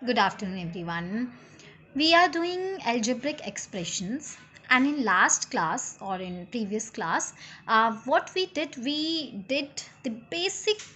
Good afternoon, everyone. We are doing algebraic expressions, and in last class or in previous class, what we did the basic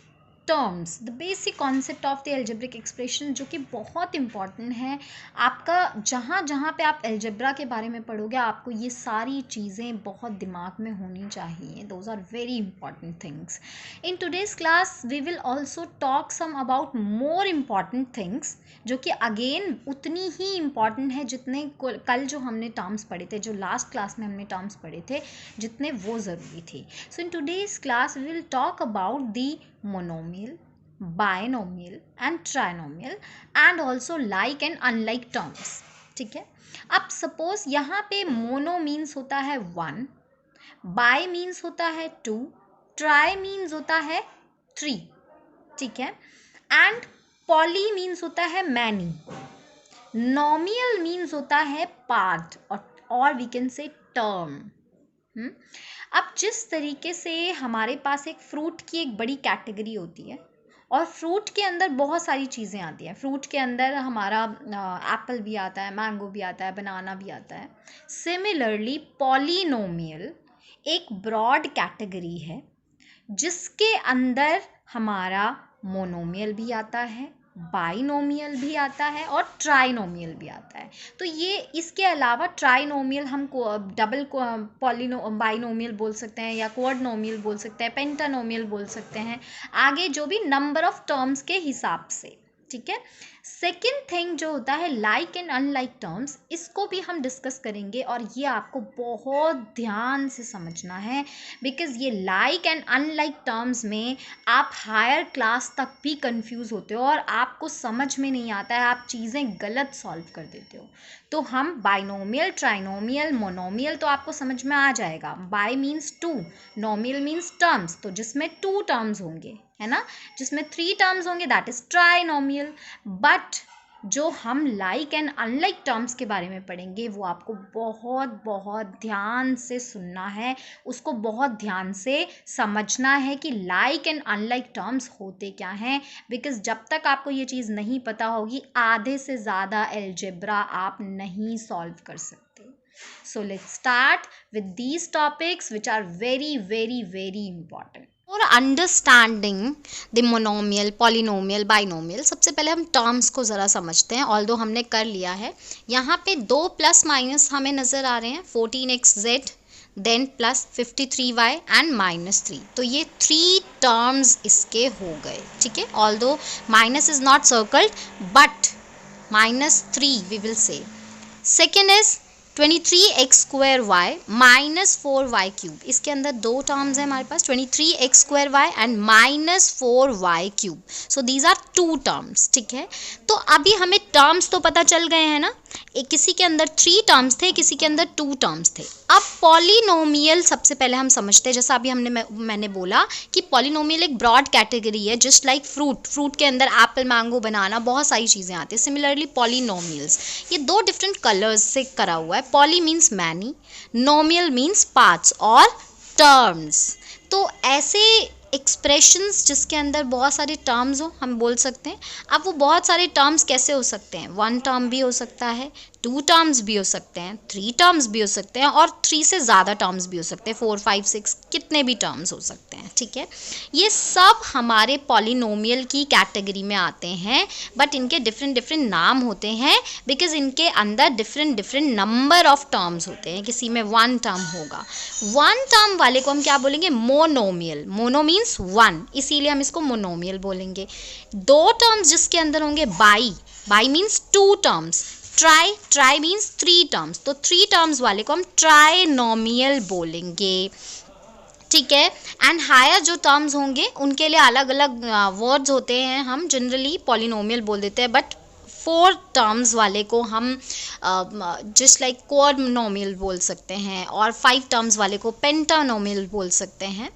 terms, the basic concept of the algebraic expression, जो कि बहुत important है आपका। जहाँ जहाँ पे आप algebra के बारे में पढ़ोगे आपको ये सारी चीज़ें बहुत दिमाग में होनी चाहिए. Those are very important things. In today's class we will also talk some about more important things जो कि अगेन उतनी ही इम्पॉर्टेंट है जितने कल जो हमने टर्म्स पढ़े थे, जो लास्ट क्लास में हमने टर्म्स पढ़े थे, जितने वो ज़रूरी थे. So in today's class we will talk about the monomial, binomial and trinomial and also like and unlike terms. ठीक है. अब सपोज यहाँ पे मोनो मीन्स होता है 1, बाय मीन्स होता है 2, ट्राई मीन्स होता है 3. ठीक है. एंड पॉली मीन्स होता है मैनी, नॉमियल मीन्स होता है पार्ट और वी कैन से टर्म. अब जिस तरीके से हमारे पास एक फ्रूट की एक बड़ी कैटेगरी होती है और फ्रूट के अंदर बहुत सारी चीज़ें आती हैं. फ्रूट के अंदर हमारा एप्पल भी आता है, मैंगो भी आता है, बनाना भी आता है. सिमिलरली पॉलिनोमियल एक ब्रॉड कैटेगरी है जिसके अंदर हमारा मोनोमियल भी आता है, बाइनोमियल भी आता है और ट्राइनोमियल भी आता है. तो ये इसके अलावा ट्राइनोमियल हम डबल बाइनोमियल बोल सकते हैं या क्वाड्रोमियल बोल सकते हैं, पेंटानोमियल बोल सकते हैं, आगे जो भी नंबर ऑफ टर्म्स के हिसाब से. ठीक है. सेकेंड थिंग जो होता है लाइक एंड अनलाइक टर्म्स, इसको भी हम डिस्कस करेंगे और ये आपको बहुत ध्यान से समझना है बिकॉज ये लाइक एंड अनलाइक टर्म्स में आप हायर क्लास तक भी कंफ्यूज होते हो और आपको समझ में नहीं आता है, आप चीज़ें गलत सॉल्व कर देते हो. तो हम बाइनोमियल, ट्राइनोमियल, मोनोमियल तो आपको समझ में आ जाएगा. बाय मीन्स 2, नोमियल मीन्स टर्म्स, तो जिसमें 2 टर्म्स होंगे, है ना, जिसमें 3 टर्म्स होंगे दैट इज ट्राइनोमियल. बट जो हम लाइक एंड अनलाइक टर्म्स के बारे में पढ़ेंगे वो आपको बहुत बहुत ध्यान से सुनना है, उसको बहुत ध्यान से समझना है कि लाइक एंड अनलाइक टर्म्स होते क्या हैं. बिकॉज जब तक आपको ये चीज़ नहीं पता होगी आधे से ज़्यादा अलजेब्रा आप नहीं सॉल्व कर सकते. So let's start with these topics which are very very very important. For understanding the monomial, polynomial, binomial, सबसे पहले हम टर्म्स को ज़रा समझते हैं. ऑल्दो हमने कर लिया है. यहाँ पे 2 प्लस माइनस हमें नज़र आ रहे हैं, 14xz then plus 53y and -3. तो ये 3 टर्म्स इसके हो गए. ठीक है. Although minus is not circled but -3 we will say. Second is 23x² minus 4y cube. इसके अंदर 2 टर्म्स हैं हमारे पास, 23x² and -4y cube. So these are 2 terms. ठीक है. तो अभी हमें टर्म्स तो पता चल गए हैं ना. एक किसी के अंदर 3 टर्म्स थे, किसी के अंदर 2 टर्म्स थे. अब पॉलिनोमियल सबसे पहले हम समझते हैं. जैसा अभी मैंने बोला कि पॉलिनोमियल एक ब्रॉड कैटेगरी है, जस्ट लाइक फ्रूट के अंदर एप्पल, मैंगो, बनाना, बहुत सारी चीज़ें आती हैं. सिमिलरली पॉलिनोमियल्स ये 2 डिफरेंट कलर्स से करा हुआ है. Poly means many, नोमियल means parts और टर्म्स. तो ऐसे एक्सप्रेशंस जिसके अंदर बहुत सारे टर्म्स हो हम बोल सकते हैं. अब वो बहुत सारे टर्म्स कैसे हो सकते हैं, 1 टर्म भी हो सकता है, 2 टर्म्स भी हो सकते हैं, 3 टर्म्स भी हो सकते हैं और 3 से ज़्यादा टर्म्स भी हो सकते हैं, 4, 5, 6 कितने भी टर्म्स हो सकते हैं. ठीक है. ये सब हमारे पॉलिनोमियल की कैटेगरी में आते हैं बट इनके डिफरेंट नाम होते हैं बिकॉज इनके अंदर डिफरेंट नंबर ऑफ टर्म्स होते हैं. किसी में 1 टर्म होगा. 1 टर्म वाले को हम क्या बोलेंगे, मोनोमियल. मोनो मीन्स 1, इसीलिए हम इसको मोनोमियल बोलेंगे. 2 टर्म्स जिसके अंदर होंगे, by means 2 terms, try means 3 terms. तो 3 टर्म्स वाले को हम ट्राइनोमियल बोलेंगे. ठीक है. एंड हायर जो टर्म्स होंगे उनके लिए अलग अलग वर्ड्स होते हैं. हम जनरली पॉलिनोमियल बोल देते हैं बट 4 टर्म्स वाले को हम जस्ट लाइक क्वाड्रोमियल बोल सकते हैं और 5 टर्म्स वाले को पेंटानोमियल बोल सकते हैं.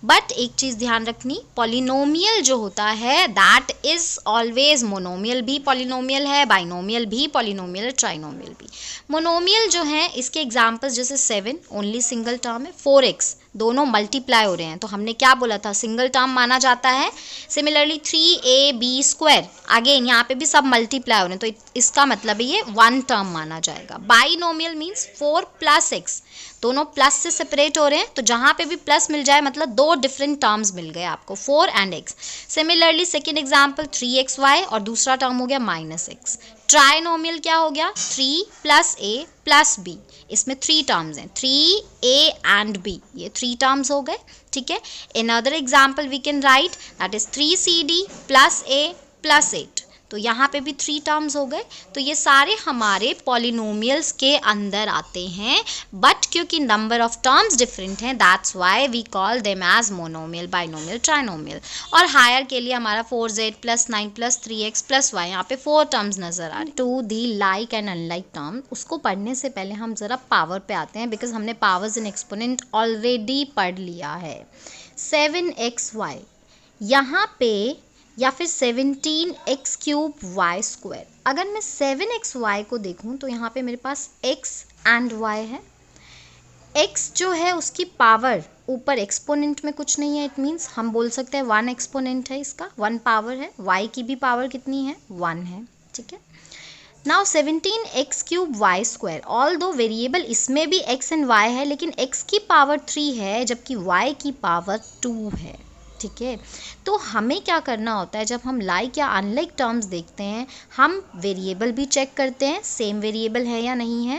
बट एक चीज़ ध्यान रखनी, पॉलिनोमियल जो होता है दैट इज़ ऑलवेज मोनोमियल भी पॉलिनोमियल है, बाइनोमियल भी पॉलिनोमियल है, ट्राइनोमियल भी. मोनोमियल जो है इसके एग्जाम्पल्स जैसे 7 ओनली सिंगल टर्म है, 4x दोनों मल्टीप्लाई हो रहे हैं, तो हमने क्या बोला था, सिंगल टर्म माना जाता है। सिमिलरली 3ab², अगेन यहाँ पे भी सब मल्टीप्लाई हो रहे हैं, तो इसका मतलब है ये वन टर्म माना जाएगा। बाइनोमियल मीन्स 4 + x, दोनों प्लस से सेपरेट हो रहे हैं, तो जहाँ पे भी प्लस मिल जाए मतलब दो डिफरेंट टर्म्स मिल गए आपको, 4 and x। Similarly second example 3xy और दूसरा टर्म हो गया -x। ट्राइनोमियल क्या हो गया, 3 + a + b, इसमें 3 टर्म्स हैं, 3a and b, ये 3 टर्म्स हो गए, ठीक है। In other example we can write that is 3cd + a + 8, तो यहाँ पे भी 3 टर्म्स हो गए। तो ये सारे हमारे पॉलिनोमियल्स के अंदर आते हैं, बट क्योंकि नंबर ऑफ टर्म्स डिफरेंट हैं that's why we call them as monomial, binomial, trinomial. और हायर के लिए हमारा 4z + 9 + 3x + y, यहाँ पे 4 टर्म्स नजर आ रहे हैं। To the like and unlike term, उसको पढ़ने से पहले हम ज़रा पावर पे आते हैं, बिकॉज हमने पावर्स इन एक्सपोनेंट ऑलरेडी पढ़ लिया है। 7xy यहाँ पे, या फिर 17x³ y²। अगर मैं 7xy को देखूं तो यहाँ पे मेरे पास x and y है। x जो है उसकी पावर ऊपर एक्सपोनेंट में कुछ नहीं है, इट मीन्स हम बोल सकते हैं 1 एक्सपोनेंट है इसका, 1 पावर है। y की भी पावर कितनी है, 1 है, ठीक है। नाउ 17x³ y², ऑल दो वेरिएबल इसमें भी x एंड y है, लेकिन x की पावर 3 है जबकि y की पावर 2 है, ठीक है। तो हमें क्या करना होता है, जब हम लाइक या अनलाइक टर्म्स देखते हैं, हम वेरिएबल भी चेक करते हैं सेम वेरिएबल है या नहीं है,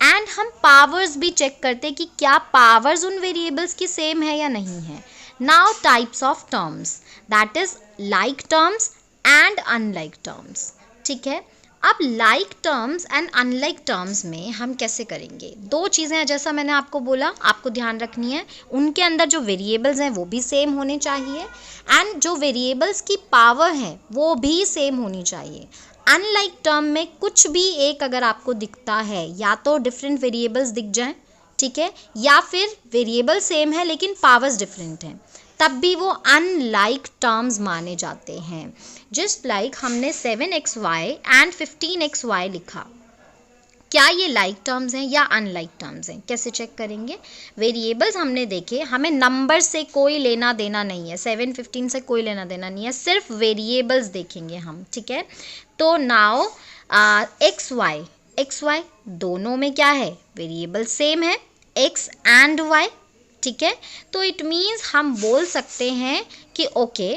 एंड हम पावर्स भी चेक करते हैं कि क्या पावर्स उन वेरिएबल्स की सेम है या नहीं है। Now types of terms, that is like terms and unlike terms, ठीक है। अब like terms and unlike terms में हम कैसे करेंगे, दो चीज़ें हैं, जैसा मैंने आपको बोला आपको ध्यान रखनी है, उनके अंदर जो वेरिएबल्स हैं वो भी सेम होने चाहिए, एंड जो वेरिएबल्स की पावर है वो भी सेम होनी चाहिए। अनलाइक टर्म में कुछ भी एक अगर आपको दिखता है, या तो डिफरेंट वेरिएबल्स दिख जाएं, ठीक है, या फिर वेरिएबल सेम है लेकिन पावर्स डिफरेंट हैं, तब भी वो अनलाइक टर्म्स माने जाते हैं। जस्ट लाइक हमने 7xy एंड 15xy लिखा, क्या ये लाइक टर्म्स हैं या अनलाइक टर्म्स हैं, कैसे चेक करेंगे। वेरिएबल्स हमने देखे, हमें नंबर से कोई लेना देना नहीं है, 7 15 से कोई लेना देना नहीं है, सिर्फ वेरिएबल्स देखेंगे हम, ठीक है। तो नाउ xy दोनों में क्या है, वेरिएबल सेम है, x एंड y, ठीक है। तो इट मीन्स हम बोल सकते हैं कि ओके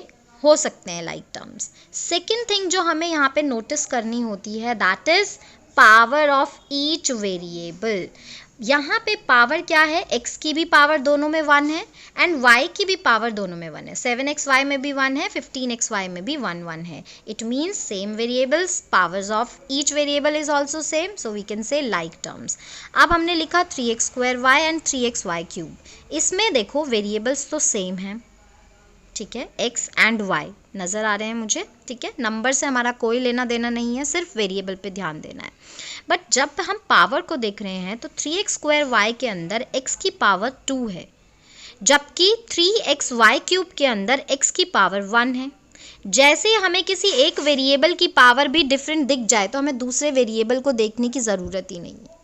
हो सकते हैं लाइक टर्म्स। सेकेंड थिंग जो हमें यहाँ पे नोटिस करनी होती है that is power of each variable. यहाँ पे पावर क्या है, x की भी पावर दोनों में 1 है एंड y की भी पावर दोनों में 1 है, 7xy में भी 1 है, 15xy में भी 1 है। It means same variables, powers of each variable is also same, so we can say like terms. अब हमने लिखा 3x² एंड 3xy³, इसमें देखो वेरिएबल्स तो सेम हैं, ठीक है, x एंड y नज़र आ रहे हैं मुझे, ठीक है। नंबर से हमारा कोई लेना देना नहीं है, सिर्फ वेरिएबल पे ध्यान देना है। बट जब हम पावर को देख रहे हैं तो 3x² के अंदर x की पावर 2 है, जबकि 3xy³ के अंदर x की पावर 1 है। जैसे हमें किसी एक वेरिएबल की पावर भी डिफरेंट दिख जाए तो हमें दूसरे वेरिएबल को देखने की ज़रूरत ही नहीं है,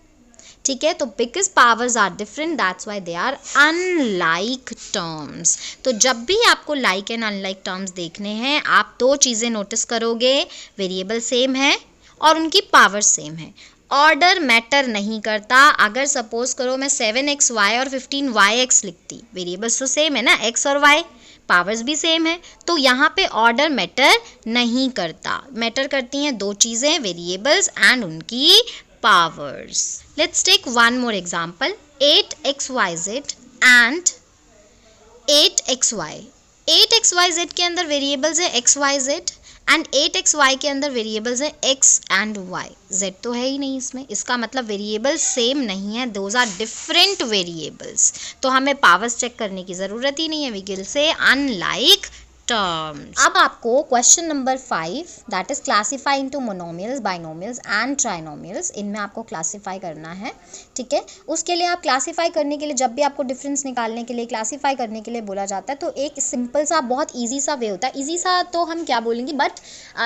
ठीक है। तो because powers are different that's why they are unlike terms. तो जब भी आपको लाइक एंड अनलाइक टर्म्स देखने हैं, आप दो चीज़ें नोटिस करोगे, वेरिएबल सेम है और उनकी पावर सेम है। ऑर्डर मैटर नहीं करता। अगर सपोज करो मैं 7xy और 15yx लिखती, वेरिएबल्स तो सेम है ना, x और y, पावर्स भी सेम है, तो यहाँ पे ऑर्डर मैटर नहीं करता। मैटर करती हैं दो चीज़ें, वेरिएबल्स एंड उनकी powers. Let's take one more example, 8xyz and 8xy. 8xyz के अंदर वेरिएबल्स है xyz एंड 8xy के अंदर वेरिएबल्स है x एंड y। z तो है ही नहीं इसमें, इसका मतलब वेरिएबल्स सेम नहीं है, दोज आर डिफरेंट वेरिएबल्स। तो हमें पावर्स चेक करने की ज़रूरत ही नहीं है, we will say unlike terms. अब आपको question number 5 that is classify into monomials, binomials and trinomials, इनमें आपको क्लासीफाई करना है, ठीक है। उसके लिए आप क्लासीफाई करने के लिए, जब भी आपको डिफरेंस निकालने के लिए, क्लासीफाई करने के लिए बोला जाता है, तो एक सिंपल सा बहुत ईजी सा वे होता है। ईजी सा तो हम क्या बोलेंगे, बट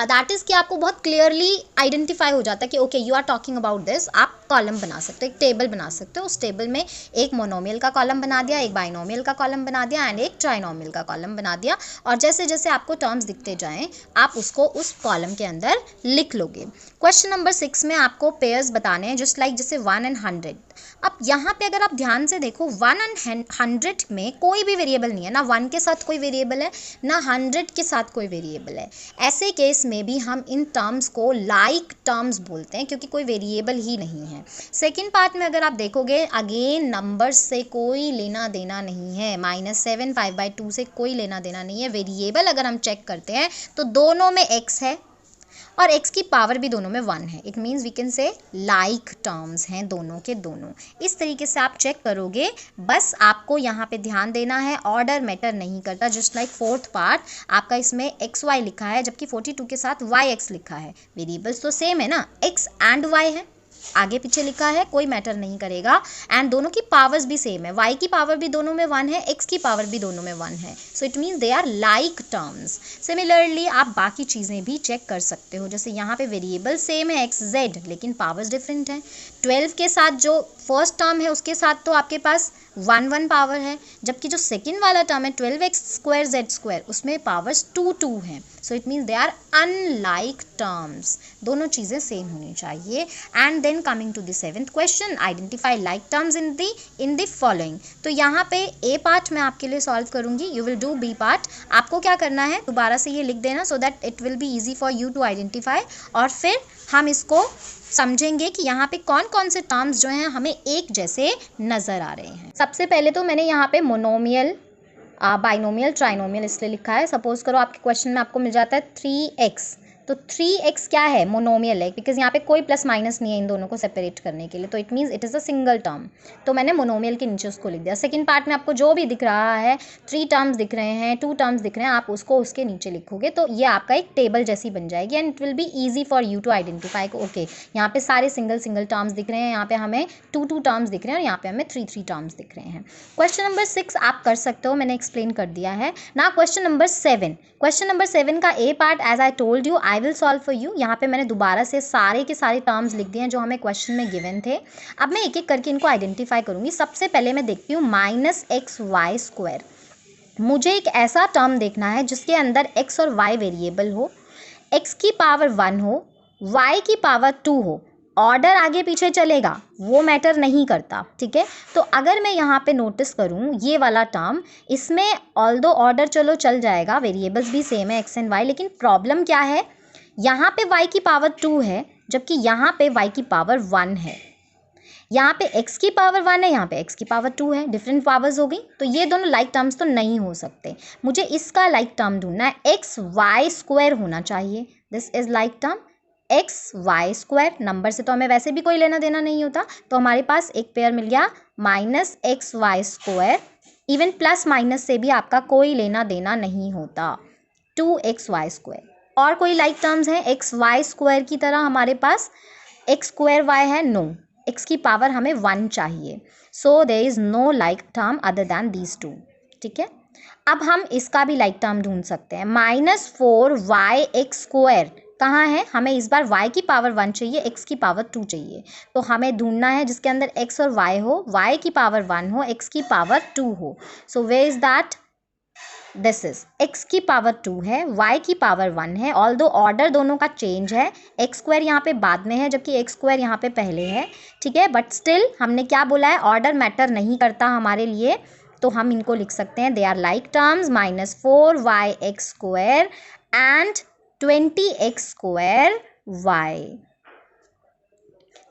दैट इज़ कि आपको बहुत क्लियरली आइडेंटिफाई हो जाता है कि okay you are talking about this. आप कॉलम बना सकते हो, एक टेबल बना सकते हो, उस टेबल में एक मोनोमियल का कॉलम बना दिया, एक बाइनोमियल का कॉलम बना दिया एंड एक ट्राइनोमियल का कॉलम बना दिया, और जैसे जैसे आपको टर्म्स दिखते जाएं आप उसको उस कॉलम के अंदर लिख लोगे। क्वेश्चन नंबर 6 में आपको पेयर्स बताने हैं, जस्ट लाइक जैसे 1 and 100। अब यहाँ पे अगर आप ध्यान से देखो 1 and 100 में कोई भी वेरिएबल नहीं है, ना 1 के साथ कोई वेरिएबल है ना 100 के साथ कोई वेरिएबल है। ऐसे केस में भी हम इन टर्म्स को लाइक टर्म्स बोलते हैं क्योंकि कोई वेरिएबल ही नहीं है। सेकेंड पार्ट में अगर आप देखोगे अगेन नंबर्स से कोई लेना देना नहीं है, -7 5/2 से कोई लेना देना नहीं है। वेरिएबल अगर हम चेक करते हैं तो दोनों में x है और x की पावर भी दोनों में 1 है। It means we can say like terms हैं दोनों के दोनों। इस तरीके से आप चेक करोगे। बस आपको यहाँ पे ध्यान देना है, ऑर्डर मैटर नहीं करता। जस्ट लाइक फोर्थ पार्ट आपका इसमें XY लिखा है जबकि 42 के साथ YX लिखा है। वेरिएबल्स तो सेम है ना, x एंड y है, आगे पीछे लिखा है कोई मैटर नहीं करेगा। एंड दोनों की पावर्स भी सेम है, y की पावर भी दोनों में 1 है, x की पावर भी दोनों में 1 है। So it means they are like terms. Similarly आप बाकी चीज़ें भी चेक कर सकते हो, जैसे यहाँ पे वेरिएबल सेम है XZ लेकिन पावर्स डिफरेंट हैं। 12 के साथ जो फर्स्ट टर्म है उसके साथ तो आपके पास 1 पावर है, जबकि जो सेकेंड वाला टर्म है 12x² z² उसमें पावर्स 2 हैं। So it means they are unlike terms. दोनों चीज़ें सेम होनी चाहिए। And then coming to the 7th question, identify like terms in the following. तो यहाँ पे ए पार्ट मैं आपके लिए सॉल्व करूँगी, you will do B part. आपको क्या करना है, दोबारा से ये लिख देना so that it will be easy for you to identify, और फिर हम इसको समझेंगे कि यहाँ पे कौन कौन से टर्म्स जो हैं हमें एक जैसे नज़र आ रहे हैं। सबसे पहले तो मैंने यहाँ पे मोनोमियल, बाइनोमियल, ट्राइनोमियल इसलिए लिखा है। सपोज करो आपके क्वेश्चन में आपको मिल जाता है 3x, तो 3x क्या है, मोनोमियल है, बिकॉज यहाँ पे कोई प्लस माइनस नहीं है इन दोनों को सेपरेट करने के लिए, तो it means it is a single term. तो मैंने मोनोमियल के नीचे उसको लिख दिया। सेकंड पार्ट में आपको जो भी दिख रहा है, 3 टर्म्स दिख रहे हैं, 2 टर्म्स दिख रहे हैं, आप उसको उसके नीचे लिखोगे तो ये आपका एक टेबल जैसी बन जाएगी and it will be easy for you to identify को ओके यहाँ पे सारे सिंगल टर्म्स दिख रहे हैं, यहाँ पे हमें 2 टर्म्स दिख रहे हैं और यहाँ पे हमें 3 टर्म्स दिख रहे हैं। क्वेश्चन नंबर 6 आप कर सकते हो, मैंने एक्सप्लेन कर दिया है ना। क्वेश्चन नंबर 7, क्वेश्चन नंबर 7 का A part as I told you I will solve for you. यहाँ पे मैंने दोबारा से सारे के सारे टर्म्स लिख दिए हैं जो हमें क्वेश्चन में गिवन थे। अब मैं एक एक करके इनको आइडेंटिफाई करूँगी। सबसे पहले मैं देखती हूँ -xy²। मुझे एक ऐसा टर्म देखना है जिसके अंदर x और y वेरिएबल हो, x की पावर 1 हो, y की पावर 2 हो। ऑर्डर आगे पीछे चलेगा वो मैटर नहीं करता, ठीक है। तो अगर मैं यहाँ पे नोटिस करूँ ये वाला टर्म, इसमें ऑल्दो ऑर्डर चलो चल जाएगा, वेरिएबल्स भी सेम है x एंड y, लेकिन प्रॉब्लम क्या है, यहाँ पे y की पावर 2 है जबकि यहाँ पे y की पावर 1 है। यहाँ पे x की पावर 1 है, यहाँ पे x की पावर 2 है, डिफरेंट पावर्स हो गई। तो ये दोनों लाइक टर्म्स तो नहीं हो सकते। मुझे इसका लाइक टर्म ढूंढना है, XY² होना चाहिए। This is like term XY²। Number से तो हमें वैसे भी कोई लेना देना नहीं होता, तो हमारे पास एक पेयर मिल गया -xy²। इवन प्लस माइनस से भी आपका कोई लेना देना नहीं होता, 2xy²। और कोई लाइक टर्म्स हैं XY² की तरह हमारे पास x²y है, नो, x की पावर हमें 1 चाहिए। So there is no like term other than these 2, ठीक है। अब हम इसका भी लाइक टर्म ढूंढ सकते हैं। -4yx² कहाँ है, हमें इस बार y की पावर 1 चाहिए, x की पावर 2 चाहिए। तो हमें ढूंढना है जिसके अंदर x और y हो, y की पावर 1 हो, x की पावर 2 हो। So where is that, this is x की पावर 2 है, y की पावर 1 है। ऑल्दो ऑर्डर दोनों का चेंज है, x² यहाँ पे बाद में है जबकि x² यहाँ पे पहले है, ठीक है। बट स्टिल हमने क्या बोला है, ऑर्डर मैटर नहीं करता हमारे लिए, तो हम इनको लिख सकते हैं they are like terms -4yx² and 20x²y।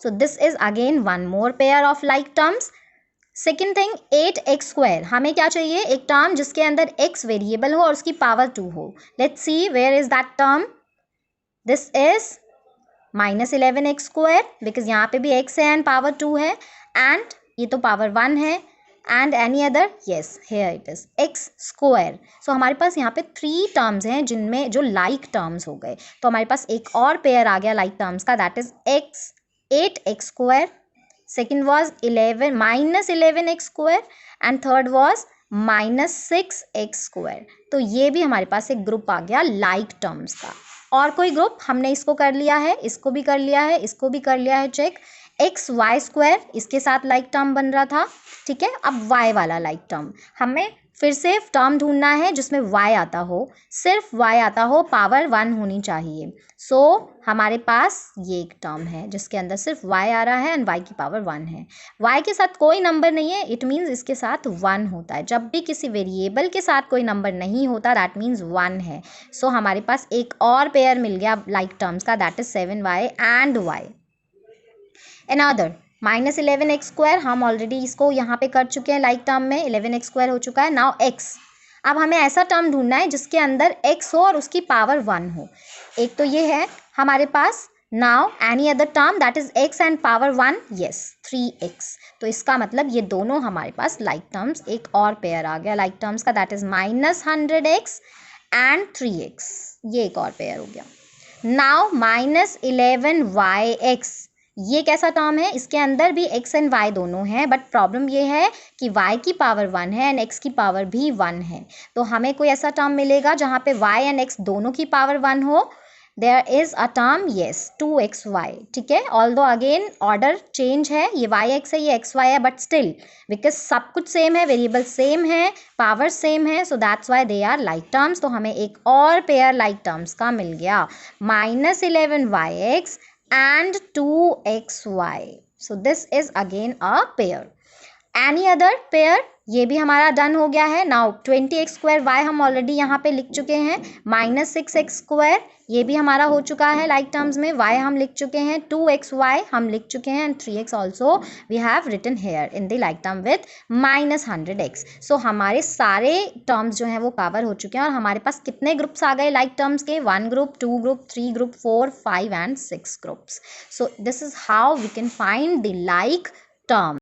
So this is again one more pair of like terms. Second thing 8x², हमें क्या चाहिए, एक टर्म जिसके अंदर x वेरिएबल हो और उसकी पावर 2 हो। Let's see where is that term, this is -11x² because यहाँ पे भी x है एंड पावर 2 है, एंड ये तो पावर 1 है। And any other, yes here it is x square. So हमारे पास यहाँ पे 3 टर्म्स हैं जिनमें जो लाइक टर्म्स हो गए. तो हमारे पास एक और पेयर आ गया लाइक टर्म्स का, that is x 8x square. Second was 11 -11x square and third was -6x square. तो ये भी हमारे पास एक ग्रुप आ गया लाइक टर्म्स का. और कोई ग्रुप, हमने इसको कर लिया है, इसको भी कर लिया है, इसको भी कर लिया है चेक. एक्स वाई स्क्वायर इसके साथ लाइक टर्म बन रहा था, ठीक है. अब वाई वाला लाइक टर्म, हमें फिर से टर्म ढूंढना है जिसमें y आता हो, सिर्फ y आता हो, पावर 1 होनी चाहिए. सो हमारे पास ये एक टर्म है जिसके अंदर सिर्फ y आ रहा है एंड y की पावर 1 है. y के साथ कोई नंबर नहीं है, इट मीन्स इसके साथ 1 होता है. जब भी किसी वेरिएबल के साथ कोई नंबर नहीं होता दैट मीन्स 1 है. सो हमारे पास एक और पेयर मिल गया लाइक टर्म्स का, that is 7y and y. Another -11x square, हम ऑलरेडी इसको यहाँ पे कर चुके हैं लाइक टर्म में, 11x स्क्वायर हो चुका है. नाउ x, अब हमें ऐसा टर्म ढूंढना है जिसके अंदर x हो और उसकी पावर 1 हो. एक तो ये है हमारे पास. Now any other term that is x and power 1, yes 3x. तो इसका मतलब ये दोनों हमारे पास लाइक टर्म्स, एक और पेयर आ गया लाइक टर्म्स का, that is -100x and 3x. ये एक और पेयर हो गया. नाउ -11yx, ये कैसा टर्म है, इसके अंदर भी x एंड y दोनों हैं, बट प्रॉब्लम ये है कि y की पावर 1 है एंड x की पावर भी 1 है. तो हमें कोई ऐसा टर्म मिलेगा जहाँ पे y एंड x दोनों की पावर 1 हो. There is a term, yes 2xy, ठीक है. ऑल्दो अगेन ऑर्डर चेंज है, ये yx है, ये xy है, बट स्टिल बिकॉज सब कुछ सेम है, वेरिएबल सेम है, पावर सेम है, so that's why they are like terms. तो हमें एक और पेयर लाइक टर्म्स का मिल गया, -11yx and 2xy. So this is again a pair. Any other pair, ये भी हमारा डन हो गया है. नाउ 20x स्क्वायर y हम ऑलरेडी यहाँ पे लिख चुके हैं, -6x स्क्वायर ये भी हमारा हो चुका है लाइक टर्म्स में, y हम लिख चुके हैं, 2xy हम लिख चुके हैं and 3x also we have written here in the like term with -100x. सो हमारे सारे टर्म्स जो हैं वो कवर हो चुके हैं. और हमारे पास कितने ग्रुप्स आ गए लाइक टर्म्स के, 1 group, 2 group, 3 group, 4, 5 and 6 groups. So this is how we can find the like term.